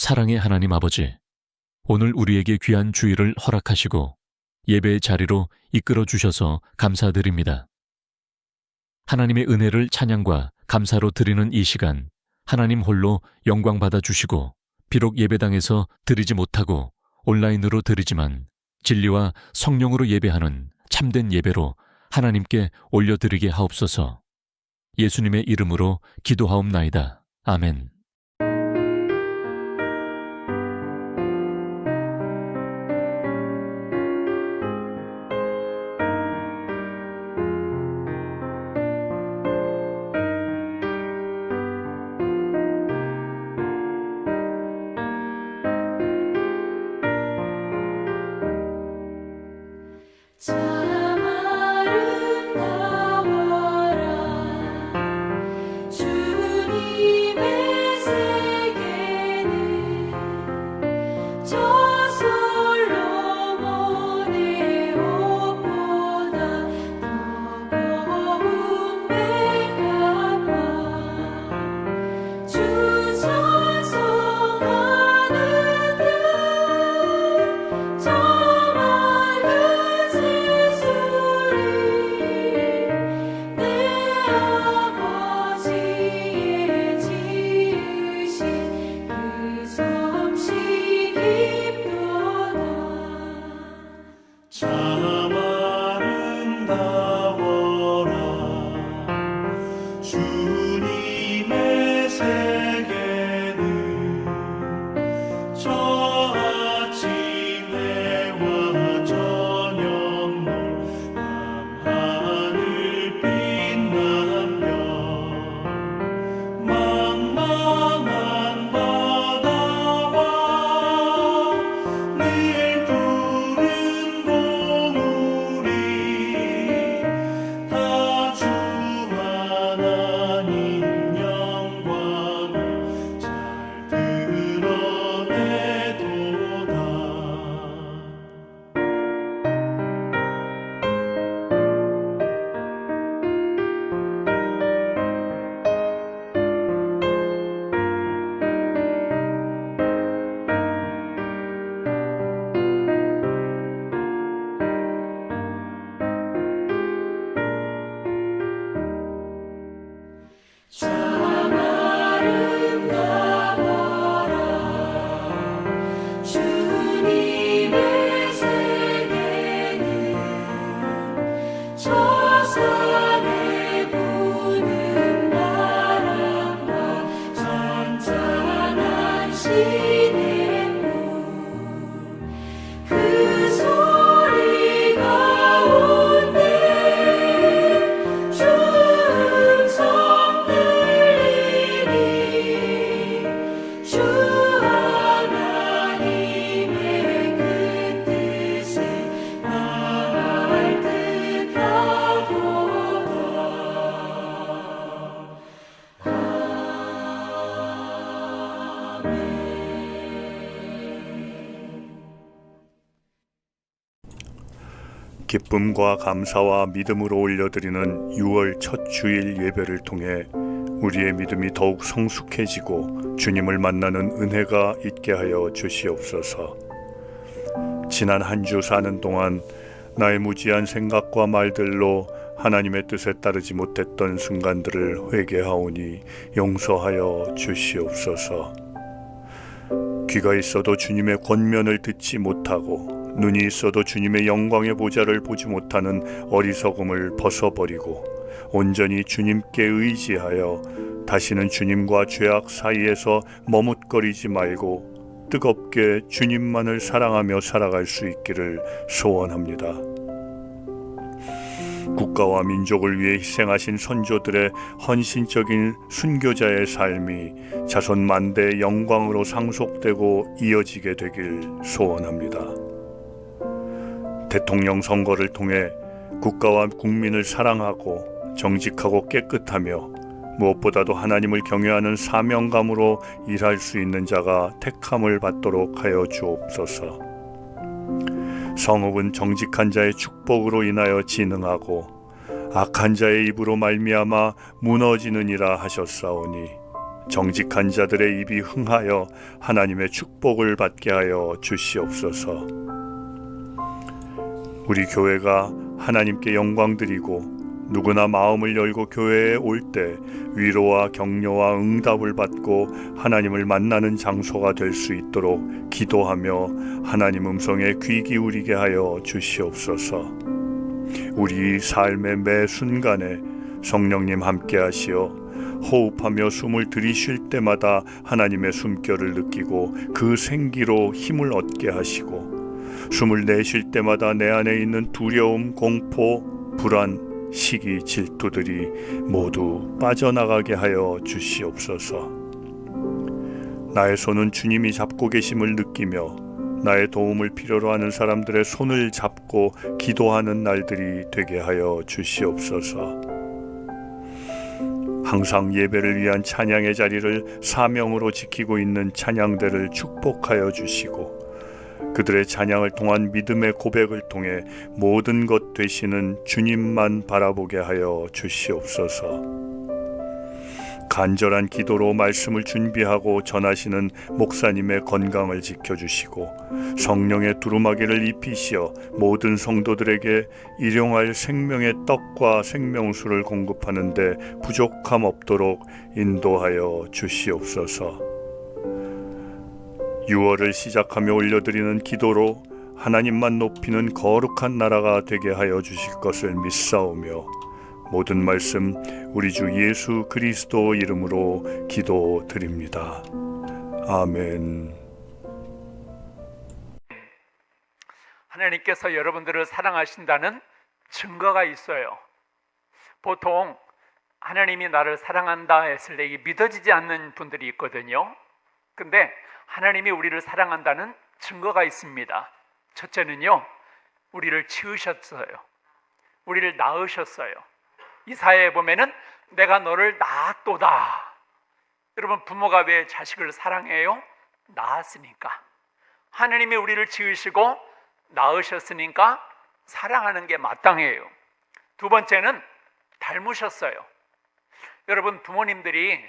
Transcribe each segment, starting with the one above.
사랑의 하나님 아버지, 오늘 우리에게 귀한 주일을 허락하시고 예배의 자리로 이끌어 주셔서 감사드립니다. 하나님의 은혜를 찬양과 감사로 드리는 이 시간, 하나님 홀로 영광 받아 주시고, 비록 예배당에서 드리지 못하고 온라인으로 드리지만 진리와 성령으로 예배하는 참된 예배로 하나님께 올려드리게 하옵소서. 예수님의 이름으로 기도하옵나이다. 아멘. 참 아름다워라 주님의 세계는 저 솔로몬의 옷보다 더거운 백합화 주 찬송하는 듯 참 아름다워라 주님의 세계는 저 아침 해와 저녁 밤하늘 빛나며 망망한 바다와 늘 푸른 봉우리 다 주 하나님 영광을 잘 드러내도다. 참 아름다워라 주님의 세계는 저 산에 부는 바람과 잔잔한 시냇물 그 소리 가운데 주 음성 들리니 주 하나님의 그 뜻에 나을 듯하도다. 기쁨과 감사와 믿음으로 올려드리는 6월 첫 주일 예배를 통해 우리의 믿음이 더욱 성숙해지고 주님을 만나는 은혜가 있게 하여 주시옵소서. 지난 한 주 사는 동안 나의 무지한 생각과 말들로 하나님의 뜻에 따르지 못했던 순간들을 회개하오니 용서하여 주시옵소서. 귀가 있어도 주님의 권면을 듣지 못하고 눈이 있어도 주님의 영광의 보좌를 보지 못하는 어리석음을 벗어버리고 온전히 주님께 의지하여 다시는 주님과 죄악 사이에서 머뭇거리지 말고 뜨겁게 주님만을 사랑하며 살아갈 수 있기를 소원합니다. 국가와 민족을 위해 희생하신 선조들의 헌신적인 순교자의 삶이 자손 만대의 영광으로 상속되고 이어지게 되길 소원합니다. 대통령 선거를 통해 국가와 국민을 사랑하고 정직하고 깨끗하며 무엇보다도 하나님을 경외하는 사명감으로 일할 수 있는 자가 택함을 받도록 하여 주옵소서. 성읍은 정직한 자의 축복으로 인하여 진흥하고 악한 자의 입으로 말미암아 무너지느니라 하셨사오니 정직한 자들의 입이 흥하여 하나님의 축복을 받게 하여 주시옵소서. 우리 교회가 하나님께 영광 드리고 누구나 마음을 열고 교회에 올 때 위로와 격려와 응답을 받고 하나님을 만나는 장소가 될 수 있도록 기도하며 하나님 음성에 귀 기울이게 하여 주시옵소서. 우리 삶의 매 순간에 성령님 함께 하시어 호흡하며 숨을 들이쉴 때마다 하나님의 숨결을 느끼고 그 생기로 힘을 얻게 하시고 숨을 내쉴 때마다 내 안에 있는 두려움, 공포, 불안, 시기, 질투들이 모두 빠져나가게 하여 주시옵소서. 나의 손은 주님이 잡고 계심을 느끼며 나의 도움을 필요로 하는 사람들의 손을 잡고 기도하는 날들이 되게 하여 주시옵소서. 항상 예배를 위한 찬양의 자리를 사명으로 지키고 있는 찬양대를 축복하여 주시고 그들의 찬양을 통한 믿음의 고백을 통해 모든 것 되시는 주님만 바라보게 하여 주시옵소서. 간절한 기도로 말씀을 준비하고 전하시는 목사님의 건강을 지켜주시고 성령의 두루마기를 입히시어 모든 성도들에게 일용할 생명의 떡과 생명수를 공급하는 데 부족함 없도록 인도하여 주시옵소서. 6월을 시작하며 올려드리는 기도로 하나님만 높이는 거룩한 나라가 되게 하여 주실 것을 믿사오며 모든 말씀 우리 주 예수 그리스도 이름으로 기도드립니다. 아멘. 하나님께서 여러분들을 사랑하신다는 증거가 있어요. 보통 하나님이 나를 사랑한다 했을 때 이게 믿어지지 않는 분들이 있거든요. 근데 하나님이 우리를 사랑한다는 증거가 있습니다. 첫째는요, 우리를 지으셨어요. 우리를 낳으셨어요. 이사야에 보면은 내가 너를 낳았도다. 여러분, 부모가 왜 자식을 사랑해요? 낳았으니까. 하나님이 우리를 지으시고 낳으셨으니까 사랑하는 게 마땅해요. 두 번째는 닮으셨어요. 여러분, 부모님들이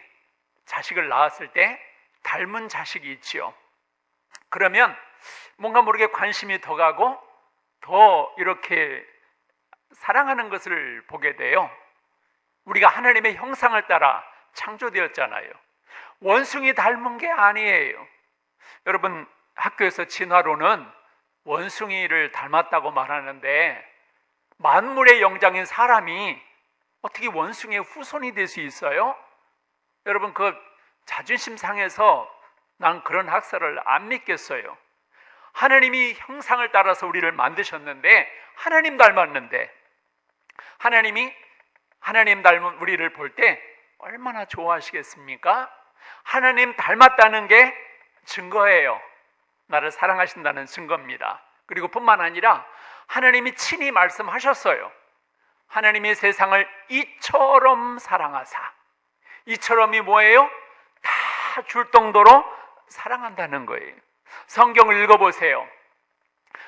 자식을 낳았을 때 닮은 자식이 있지요. 그러면 뭔가 모르게 관심이 더 가고 더 이렇게 사랑하는 것을 보게 돼요. 우리가 하나님의 형상을 따라 창조되었잖아요. 원숭이 닮은 게 아니에요. 여러분, 학교에서 진화론은 원숭이를 닮았다고 말하는데 만물의 영장인 사람이 어떻게 원숭이의 후손이 될 수 있어요? 여러분, 그 자존심 상해서 난 그런 학설을 안 믿겠어요. 하나님이 형상을 따라서 우리를 만드셨는데 하나님 닮았는데 하나님이 하나님 닮은 우리를 볼 때 얼마나 좋아하시겠습니까? 하나님 닮았다는 게 증거예요. 나를 사랑하신다는 증거입니다. 그리고 뿐만 아니라 하나님이 친히 말씀하셨어요. 하나님이 세상을 이처럼 사랑하사. 이처럼이 뭐예요? 다 줄 정도로 사랑한다는 거예요. 성경을 읽어보세요.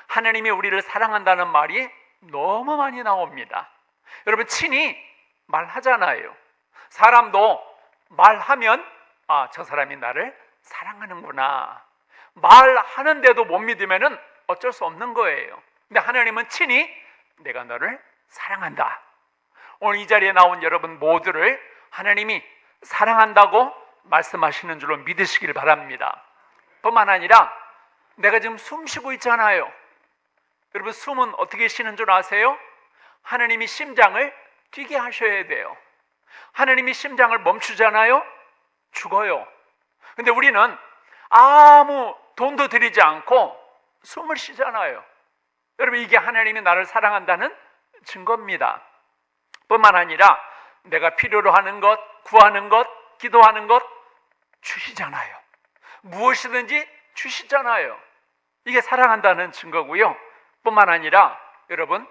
하나님이 우리를 사랑한다는 말이 너무 많이 나옵니다. 여러분, 친히 말하잖아요. 사람도 말하면 저 사람이 나를 사랑하는구나. 말하는데도 못 믿으면 어쩔 수 없는 거예요. 근데 하나님은 친히 내가 너를 사랑한다. 오늘 이 자리에 나온 여러분 모두를 하나님이 사랑한다고 말씀하시는 줄로 믿으시길 바랍니다. 뿐만 아니라 내가 지금 숨 쉬고 있잖아요. 여러분, 숨은 어떻게 쉬는 줄 아세요? 하나님이 심장을 뛰게 하셔야 돼요. 하나님이 심장을 멈추잖아요. 죽어요. 근데 우리는 아무 돈도 들이지 않고 숨을 쉬잖아요. 여러분, 이게 하나님이 나를 사랑한다는 증거입니다. 뿐만 아니라 내가 필요로 하는 것, 구하는 것, 기도하는 것 주시잖아요. 무엇이든지 주시잖아요. 이게 사랑한다는 증거고요. 뿐만 아니라 여러분,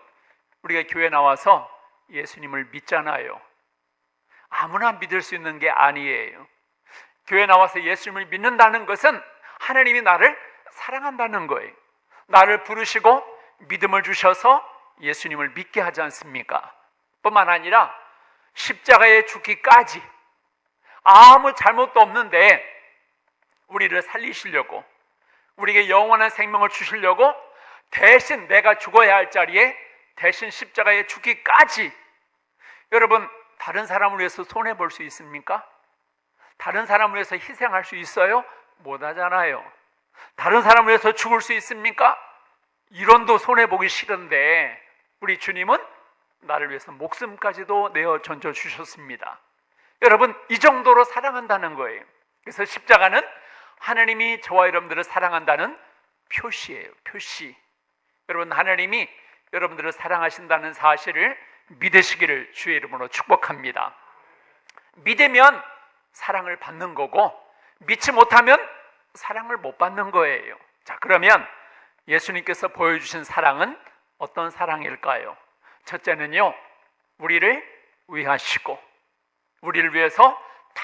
우리가 교회 나와서 예수님을 믿잖아요. 아무나 믿을 수 있는 게 아니에요. 교회 나와서 예수님을 믿는다는 것은 하나님이 나를 사랑한다는 거예요. 나를 부르시고 믿음을 주셔서 예수님을 믿게 하지 않습니까? 뿐만 아니라 십자가에 죽기까지 아무 잘못도 없는데 우리를 살리시려고, 우리에게 영원한 생명을 주시려고 대신 내가 죽어야 할 자리에 대신 십자가에 죽기까지. 여러분, 다른 사람을 위해서 손해볼 수 있습니까? 다른 사람을 위해서 희생할 수 있어요? 못하잖아요. 다른 사람을 위해서 죽을 수 있습니까? 이론도 손해보기 싫은데 우리 주님은 나를 위해서 목숨까지도 내어 던져주셨습니다. 여러분, 이 정도로 사랑한다는 거예요. 그래서 십자가는 하나님이 저와 여러분들을 사랑한다는 표시예요. 표시. 여러분, 하나님이 여러분들을 사랑하신다는 사실을 믿으시기를 주의 이름으로 축복합니다. 믿으면 사랑을 받는 거고, 믿지 못하면 사랑을 못 받는 거예요. 자, 그러면 예수님께서 보여주신 사랑은 어떤 사랑일까요? 첫째는요, 우리를 위하시고 우리를 위해서 다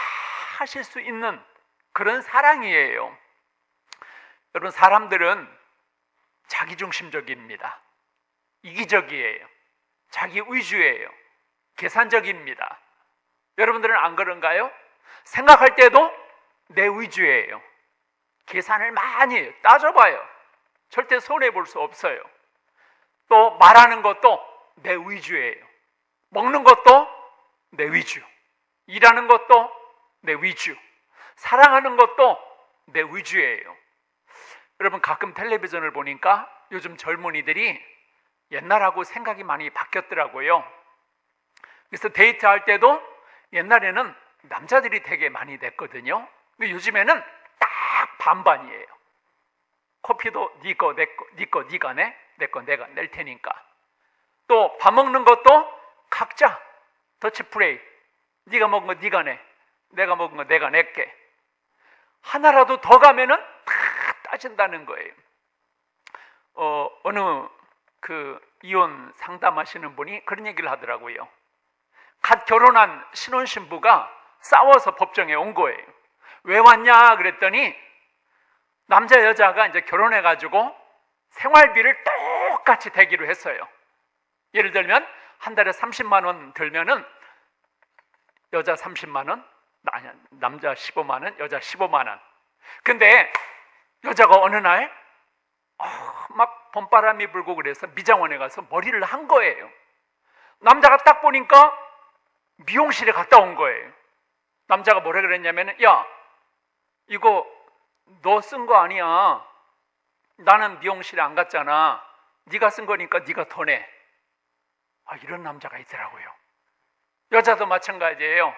하실 수 있는 그런 사랑이에요. 여러분, 사람들은 자기중심적입니다. 이기적이에요. 자기 위주예요. 계산적입니다. 여러분들은 안 그런가요? 생각할 때도 내 위주예요. 계산을 많이 해요. 따져봐요. 절대 손해볼 수 없어요. 또 말하는 것도 내 위주예요. 먹는 것도 내 위주. 일하는 것도 내 위주. 사랑하는 것도 내 위주예요. 여러분, 가끔 텔레비전을 보니까 요즘 젊은이들이 옛날하고 생각이 많이 바뀌었더라고요. 그래서 데이트할 때도 옛날에는 남자들이 되게 많이 냈거든요. 근데 요즘에는 딱 반반이에요. 커피도 네 거, 내 거, 네 거 네가 내, 내 거 내가 낼 테니까. 또 밥 먹는 것도 각자 더치 프레이. 네가 먹은 거 네가 내, 내가 먹은 거 내가 낼게. 하나라도 더 가면은 다 따진다는 거예요. 어느 이혼 상담하시는 분이 그런 얘기를 하더라고요. 갓 결혼한 신혼신부가 싸워서 법정에 온 거예요. 왜 왔냐 그랬더니 남자 여자가 이제 결혼해가지고 생활비를 똑같이 대기로 했어요. 예를 들면 한 달에 30만 원 들면은 여자 30만 원, 아니, 남자 15만 원, 여자 15만 원. 근데 여자가 어느 날 막 봄바람이 불고 그래서 미장원에 가서 머리를 한 거예요. 남자가 딱 보니까 미용실에 갔다 온 거예요. 남자가 뭐라 그랬냐면, 야, 이거 너 쓴 거 아니야. 나는 미용실에 안 갔잖아. 네가 쓴 거니까 네가 더 내. 이런 남자가 있더라고요. 여자도 마찬가지예요.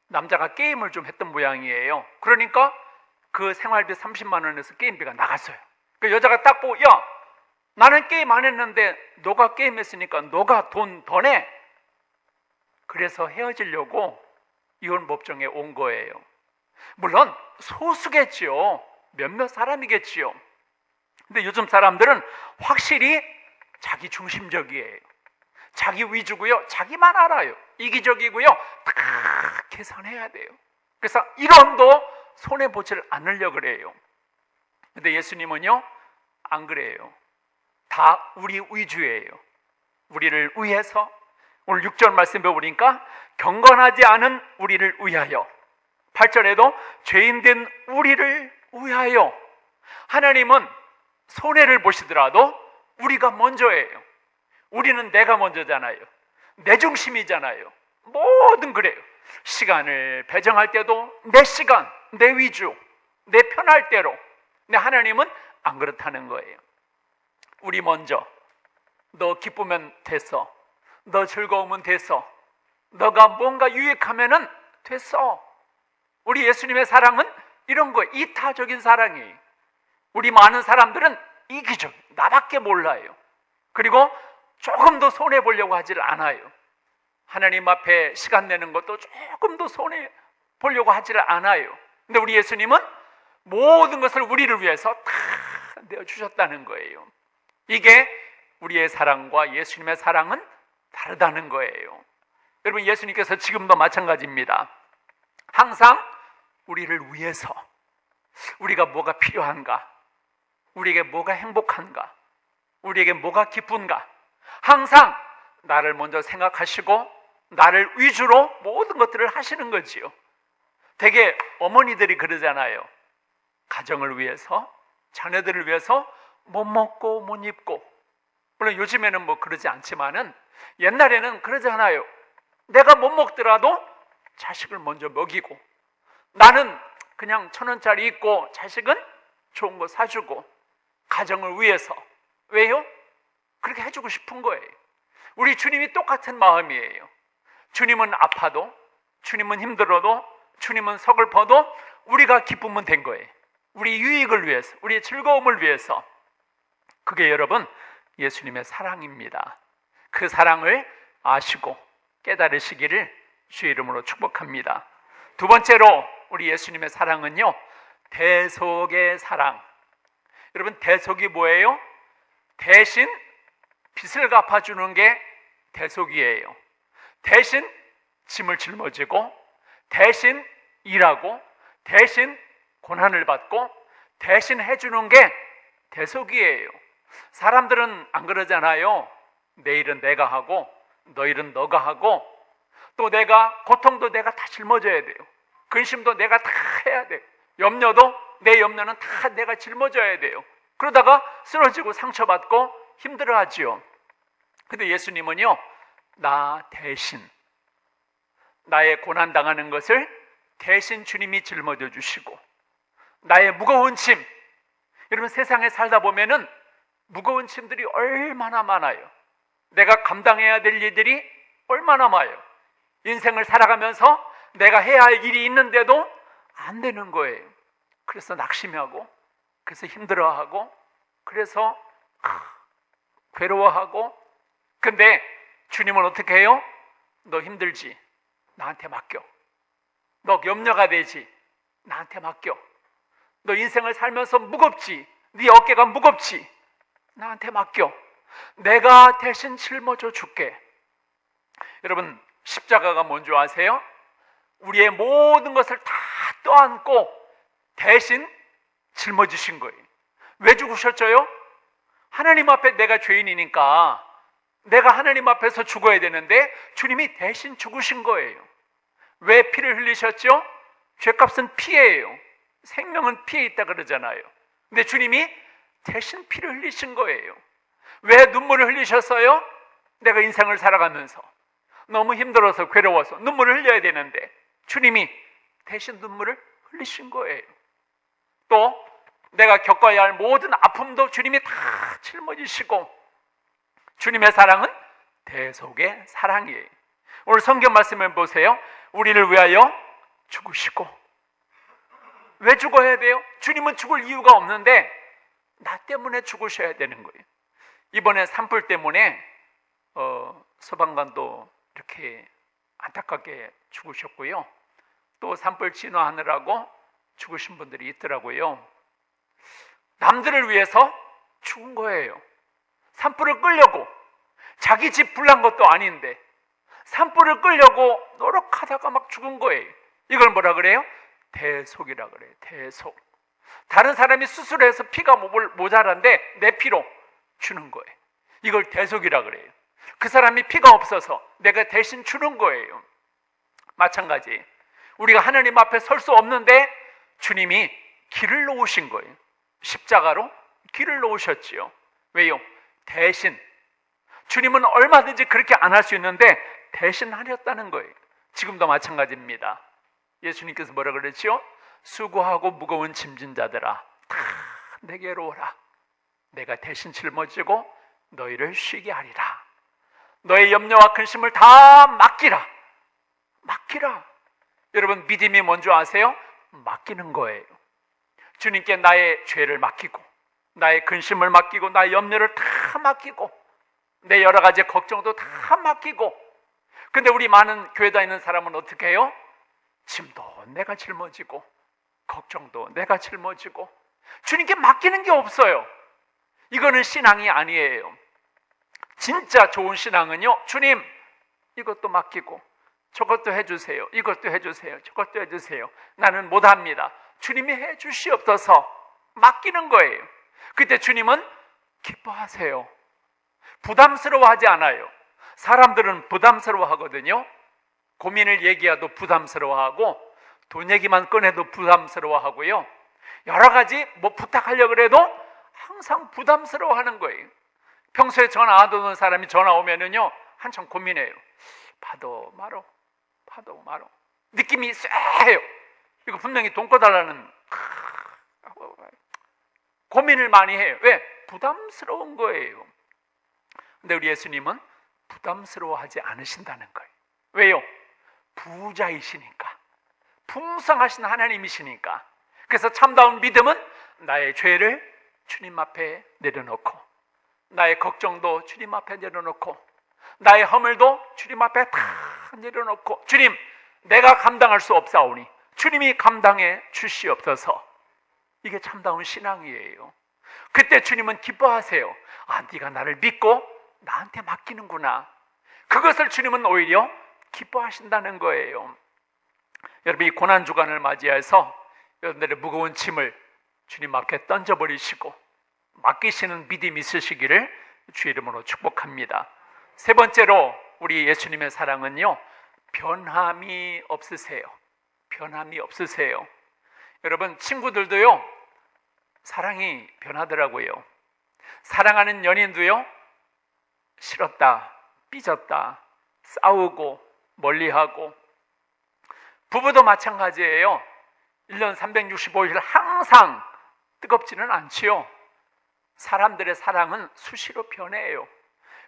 남자가 게임을 좀 했던 모양이에요. 그러니까 그 생활비 30만 원에서 게임비가 나갔어요. 그 여자가 딱 보고, 야, 나는 게임 안 했는데 너가 게임했으니까 너가 돈 더 내. 그래서 헤어지려고 이혼 법정에 온 거예요. 물론 소수겠지요. 몇몇 사람이겠지요. 근데 요즘 사람들은 확실히 자기 중심적이에요. 자기 위주고요. 자기만 알아요. 이기적이고요. 다 계산해야 돼요. 그래서 이론도 손해보지를 않으려고 그래요. 근데 예수님은요, 안 그래요. 다 우리 위주예요. 우리를 위해서. 오늘 6절 말씀 배우니까 경건하지 않은 우리를 위하여, 8절에도 죄인된 우리를 위하여. 하나님은 손해를 보시더라도 우리가 먼저예요. 우리는 내가 먼저잖아요. 내 중심이잖아요. 뭐든 그래요. 시간을 배정할 때도 내 시간, 내 위주, 내 편할 대로. 근데 하나님은 안 그렇다는 거예요. 우리 먼저. 너 기쁘면 됐어. 너 즐거우면 됐어. 너가 뭔가 유익하면은 됐어. 우리 예수님의 사랑은 이런 거예요. 이타적인 사랑이에요. 우리 많은 사람들은 이기적, 나밖에 몰라요. 그리고 조금도 손해보려고 하질 않아요. 하나님 앞에 시간 내는 것도 조금도 손해보려고 하질 않아요. 근데 우리 예수님은 모든 것을 우리를 위해서 다 내어주셨다는 거예요. 이게 우리의 사랑과 예수님의 사랑은 다르다는 거예요. 여러분, 예수님께서 지금도 마찬가지입니다. 항상 우리를 위해서, 우리가 뭐가 필요한가, 우리에게 뭐가 행복한가, 우리에게 뭐가 기쁜가, 항상 나를 먼저 생각하시고 나를 위주로 모든 것들을 하시는 거지요. 되게 어머니들이 그러잖아요. 가정을 위해서, 자녀들을 위해서 못 먹고 못 입고, 물론 요즘에는 뭐 그러지 않지만은 옛날에는 그러잖아요. 내가 못 먹더라도 자식을 먼저 먹이고, 나는 그냥 1,000원짜리 있고 자식은 좋은 거 사주고, 가정을 위해서. 왜요? 그렇게 해주고 싶은 거예요. 우리 주님이 똑같은 마음이에요. 주님은 아파도, 주님은 힘들어도, 주님은 서글퍼도 우리가 기쁘면 된 거예요. 우리 유익을 위해서, 우리의 즐거움을 위해서. 그게 여러분 예수님의 사랑입니다. 그 사랑을 아시고 깨달으시기를 주의 이름으로 축복합니다. 두 번째로 우리 예수님의 사랑은요, 대속의 사랑. 여러분, 대속이 뭐예요? 대신 빚을 갚아주는 게 대속이에요. 대신 짐을 짊어지고, 대신 일하고, 대신 고난을 받고, 대신 해주는 게 대속이에요. 사람들은 안 그러잖아요. 내 일은 내가 하고 너 일은 너가 하고, 또 내가 고통도 내가 다 짊어져야 돼요. 근심도 내가 다 해야 돼요. 염려도, 내 염려는 다 내가 짊어져야 돼요. 그러다가 쓰러지고 상처받고 힘들어하지요. 근데 예수님은요, 나 대신, 나의 고난당하는 것을 대신 주님이 짊어져 주시고, 나의 무거운 짐, 여러분 세상에 살다 보면은 무거운 짐들이 얼마나 많아요. 내가 감당해야 될 일들이 얼마나 많아요. 인생을 살아가면서 내가 해야 할 일이 있는데도 안 되는 거예요. 그래서 낙심하고, 그래서 힘들어하고, 그래서 괴로워하고. 근데 주님은 어떻게 해요? 너 힘들지? 나한테 맡겨. 너 염려가 되지? 나한테 맡겨. 너 인생을 살면서 무겁지? 네 어깨가 무겁지? 나한테 맡겨. 내가 대신 짊어져 줄게. 여러분, 십자가가 뭔지 아세요? 우리의 모든 것을 다 떠안고 대신 짊어지신 거예요. 왜 죽으셨어요? 하나님 앞에 내가 죄인이니까 내가 하나님 앞에서 죽어야 되는데 주님이 대신 죽으신 거예요. 왜 피를 흘리셨죠? 죄값은 피예요. 생명은 피에 있다 그러잖아요. 근데 주님이 대신 피를 흘리신 거예요. 왜 눈물을 흘리셨어요? 내가 인생을 살아가면서 너무 힘들어서 괴로워서 눈물을 흘려야 되는데 주님이 대신 눈물을 흘리신 거예요. 또 내가 겪어야 할 모든 아픔도 주님이 다 짊어지시고, 주님의 사랑은 대속의 사랑이에요. 오늘 성경 말씀을 보세요. 우리를 위하여 죽으시고. 왜 죽어야 돼요? 주님은 죽을 이유가 없는데 나 때문에 죽으셔야 되는 거예요. 이번에 산불 때문에 소방관도 이렇게 안타깝게 죽으셨고요. 또 산불 진화하느라고 죽으신 분들이 있더라고요. 남들을 위해서 죽은 거예요. 산불을 끌려고, 자기 집 불난 것도 아닌데 산불을 끌려고 노력하다가 막 죽은 거예요. 이걸 뭐라 그래요? 대속이라 그래요. 대속. 다른 사람이 수술해서 피가 모자란데 내 피로 주는 거예요. 이걸 대속이라 그래요. 그 사람이 피가 없어서 내가 대신 주는 거예요. 마찬가지, 우리가 하나님 앞에 설 수 없는데 주님이 길을 놓으신 거예요. 십자가로 길을 놓으셨지요. 왜요? 대신. 주님은 얼마든지 그렇게 안 할 수 있는데 대신 하셨다는 거예요. 지금도 마찬가지입니다. 예수님께서 뭐라 그랬지요? 수고하고 무거운 짐진 자들아, 다 내게로 오라. 내가 대신 짊어지고 너희를 쉬게 하리라. 너의 염려와 근심을 다 맡기라. 맡기라. 여러분, 믿음이 뭔지 아세요? 맡기는 거예요. 주님께 나의 죄를 맡기고, 나의 근심을 맡기고, 나의 염려를 다 맡기고, 내 여러 가지 걱정도 다 맡기고. 근데 우리 많은 교회 다니는 사람은 어떻게 해요? 짐도 내가 짊어지고, 걱정도 내가 짊어지고, 주님께 맡기는 게 없어요. 이거는 신앙이 아니에요. 진짜 좋은 신앙은요, 주님 이것도 맡기고 저것도 해주세요, 이것도 해주세요, 저것도 해주세요. 나는 못합니다. 주님이 해주시옵소서. 맡기는 거예요. 그때 주님은 기뻐하세요. 부담스러워하지 않아요. 사람들은 부담스러워하거든요. 고민을 얘기해도 부담스러워하고, 돈 얘기만 꺼내도 부담스러워하고요. 여러 가지 뭐 부탁하려고 해도 항상 부담스러워하는 거예요. 평소에 전화 안 오는 사람이 전화 오면은요 한참 고민해요. 받어 말어, 받어 말어. 느낌이 쎄해요. 이거 분명히 돈 꺼달라는 고민을 많이 해요. 왜? 부담스러운 거예요. 근데 우리 예수님은 부담스러워하지 않으신다는 거예요. 왜요? 부자이시니까, 풍성하신 하나님이시니까. 그래서 참다운 믿음은 나의 죄를 주님 앞에 내려놓고, 나의 걱정도 주님 앞에 내려놓고, 나의 허물도 주님 앞에 다 내려놓고, 주님 내가 감당할 수 없사오니 주님이 감당해 주시옵소서. 이게 참다운 신앙이에요. 그때 주님은 기뻐하세요. 아, 네가 나를 믿고 나한테 맡기는구나. 그것을 주님은 오히려 기뻐하신다는 거예요. 여러분, 이 고난주간을 맞이해서 여러분들의 무거운 짐을 주님 앞에 던져버리시고 맡기시는 믿음 있으시기를 주 이름으로 축복합니다. 세 번째로 우리 예수님의 사랑은요, 변함이 없으세요. 변함이 없으세요. 여러분, 친구들도요 사랑이 변하더라고요. 사랑하는 연인도요 싫었다, 삐졌다, 싸우고 멀리하고. 부부도 마찬가지예요. 1년 365일 항상 뜨겁지는 않지요. 사람들의 사랑은 수시로 변해요.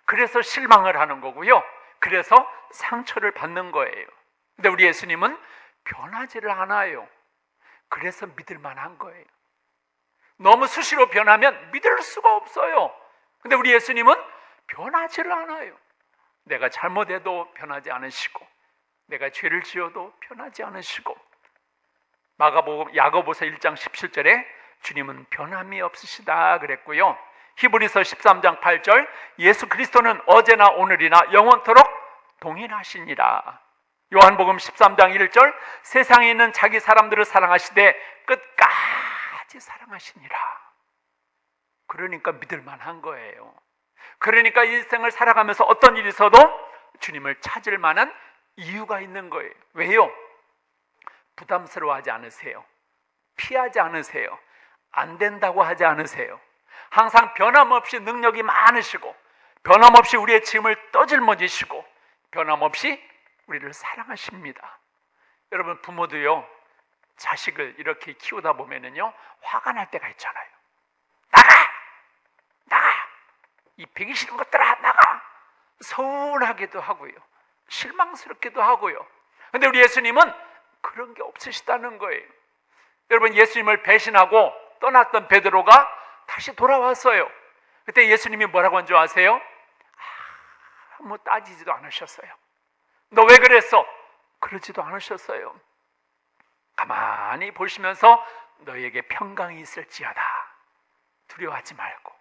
그래서 실망을 하는 거고요. 그래서 상처를 받는 거예요. 근데 우리 예수님은 변하지를 않아요. 그래서 믿을 만한 거예요. 너무 수시로 변하면 믿을 수가 없어요. 근데 우리 예수님은 변하지를 않아요. 내가 잘못해도 변하지 않으시고, 내가 죄를 지어도 변하지 않으시고. 야고보서 1장 17절에 주님은 변함이 없으시다 그랬고요. 히브리서 13장 8절, 예수 그리스도는 어제나 오늘이나 영원토록 동일하시니라. 요한복음 13장 1절, 세상에 있는 자기 사람들을 사랑하시되 끝까지 사랑하시니라. 그러니까 믿을 만한 거예요. 그러니까 인생을 살아가면서 어떤 일이 있어도 주님을 찾을 만한 이유가 있는 거예요. 왜요? 부담스러워하지 않으세요. 피하지 않으세요. 안 된다고 하지 않으세요. 항상 변함없이 능력이 많으시고, 변함없이 우리의 짐을 떠짊어지시고, 변함없이 우리를 사랑하십니다. 여러분, 부모도요 자식을 이렇게 키우다 보면은요 화가 날 때가 있잖아요. 나가! 이 배기 싫은 것들아, 나가! 서운하기도 하고요, 실망스럽기도 하고요. 근데 우리 예수님은 그런 게 없으시다는 거예요. 여러분, 예수님을 배신하고 떠났던 베드로가 다시 돌아왔어요. 그때 예수님이 뭐라고 한 줄 아세요? 아무 따지지도 않으셨어요. 너 왜 그랬어? 그러지도 않으셨어요. 가만히 보시면서 너에게 평강이 있을지어다. 두려워하지 말고,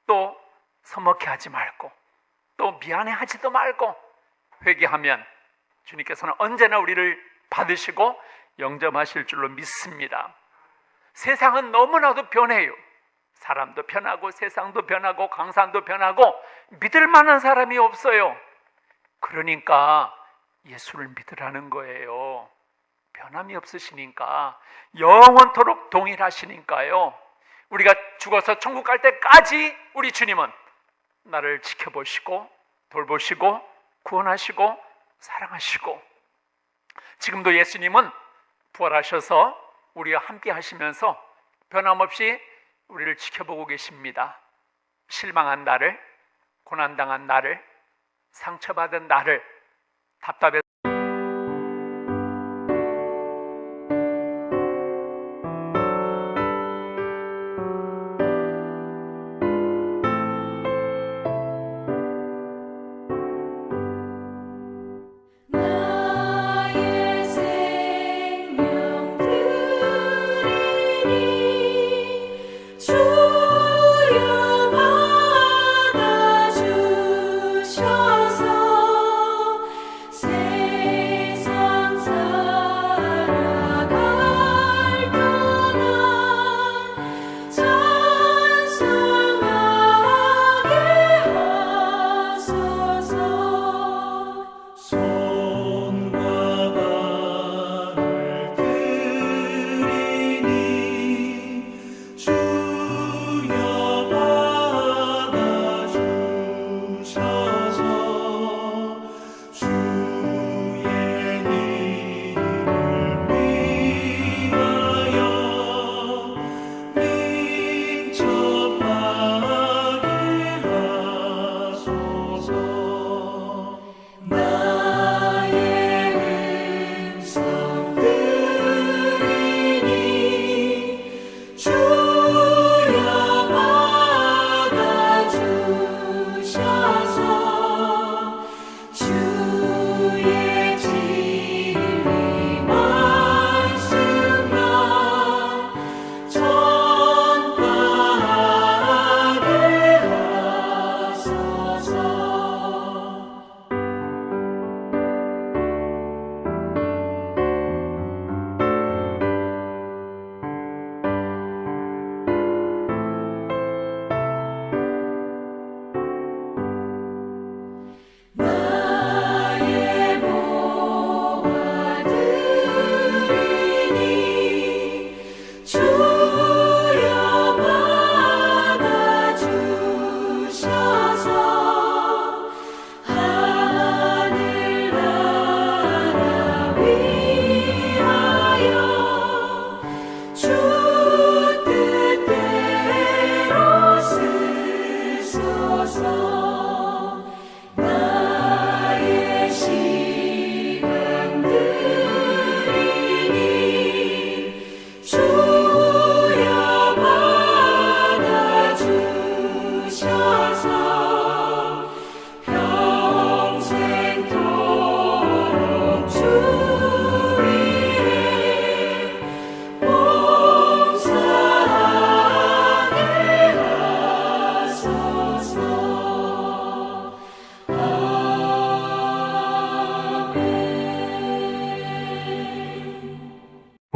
또 서먹해하지 말고, 또 미안해하지도 말고 회개하면 주님께서는 언제나 우리를 받으시고 영접하실 줄로 믿습니다. 세상은 너무나도 변해요. 사람도 변하고 세상도 변하고 강산도 변하고 믿을 만한 사람이 없어요. 그러니까 예수를 믿으라는 거예요. 변함이 없으시니까, 영원토록 동일하시니까요. 우리가 죽어서 천국 갈 때까지 우리 주님은 나를 지켜보시고 돌보시고 구원하시고 사랑하시고, 지금도 예수님은 부활하셔서 우리와 함께 하시면서 변함없이 우리를 지켜보고 계십니다. 실망한 나를, 고난당한 나를, 상처받은 나를, 답답해 나의 생명 드리니 주여 받아주셔서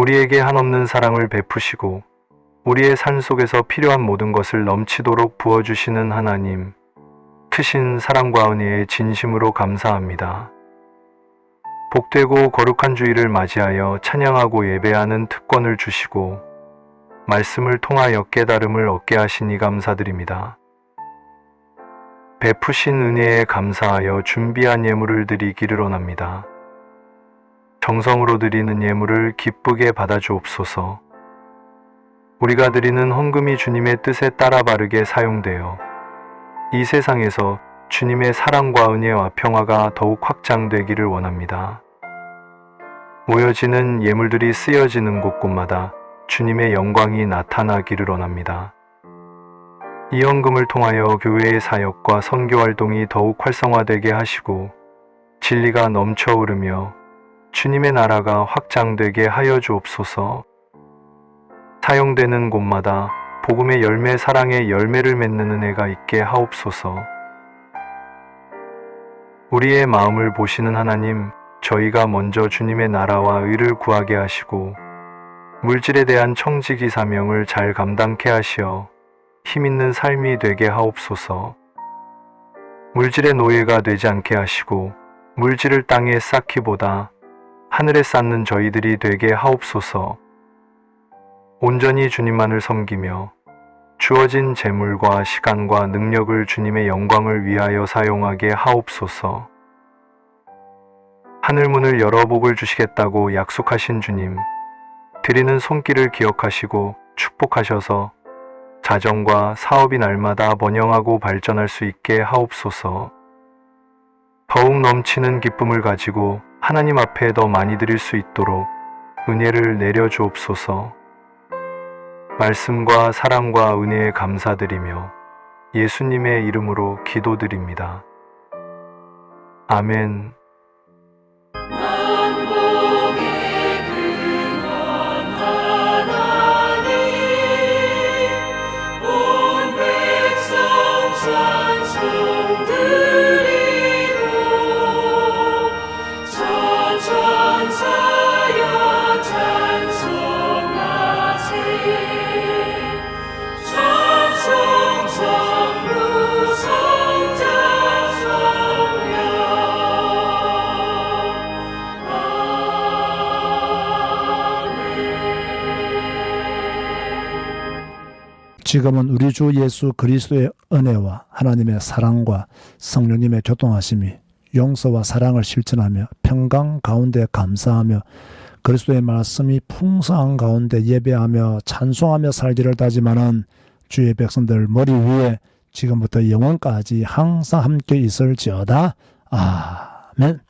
우리에게 한없는 사랑을 베푸시고 우리의 삶 속에서 필요한 모든 것을 넘치도록 부어주시는 하나님, 크신 사랑과 은혜에 진심으로 감사합니다. 복되고 거룩한 주일을 맞이하여 찬양하고 예배하는 특권을 주시고 말씀을 통하여 깨달음을 얻게 하시니 감사드립니다. 베푸신 은혜에 감사하여 준비한 예물을 드리기를 원합니다. 정성으로 드리는 예물을 기쁘게 받아주옵소서. 우리가 드리는 헌금이 주님의 뜻에 따라 바르게 사용되어 이 세상에서 주님의 사랑과 은혜와 평화가 더욱 확장되기를 원합니다. 모여지는 예물들이 쓰여지는 곳곳마다 주님의 영광이 나타나기를 원합니다. 이 헌금을 통하여 교회의 사역과 선교 활동이 더욱 활성화되게 하시고 진리가 넘쳐 흐르며 주님의 나라가 확장되게 하여 주옵소서. 사용되는 곳마다 복음의 열매, 사랑의 열매를 맺는 은혜가 있게 하옵소서. 우리의 마음을 보시는 하나님, 저희가 먼저 주님의 나라와 의를 구하게 하시고 물질에 대한 청지기 사명을 잘 감당케 하시어 힘있는 삶이 되게 하옵소서. 물질의 노예가 되지 않게 하시고 물질을 땅에 쌓기보다 하늘에 쌓는 저희들이 되게 하옵소서. 온전히 주님만을 섬기며 주어진 재물과 시간과 능력을 주님의 영광을 위하여 사용하게 하옵소서. 하늘문을 열어 복을 주시겠다고 약속하신 주님, 드리는 손길을 기억하시고 축복하셔서 자정과 사업이 날마다 번영하고 발전할 수 있게 하옵소서. 더욱 넘치는 기쁨을 가지고 하나님 앞에 더 많이 드릴 수 있도록 은혜를 내려주옵소서. 말씀과 사랑과 은혜에 감사드리며 예수님의 이름으로 기도드립니다. 아멘. 만복의 근원 하나님, 온 백성 찬송 드리고 천천사여 찬송하세. 찬송 성부 성자 성령. 지금은 우리 주 예수 그리스도의 은혜와 하나님의 사랑과 성령님의 교통하심이 용서와 사랑을 실천하며 평강 가운데 감사하며 그리스도의 말씀이 풍성한 가운데 예배하며 찬송하며 살기를 다짐하는 주의 백성들 머리 위에 지금부터 영원까지 항상 함께 있을지어다. 아멘.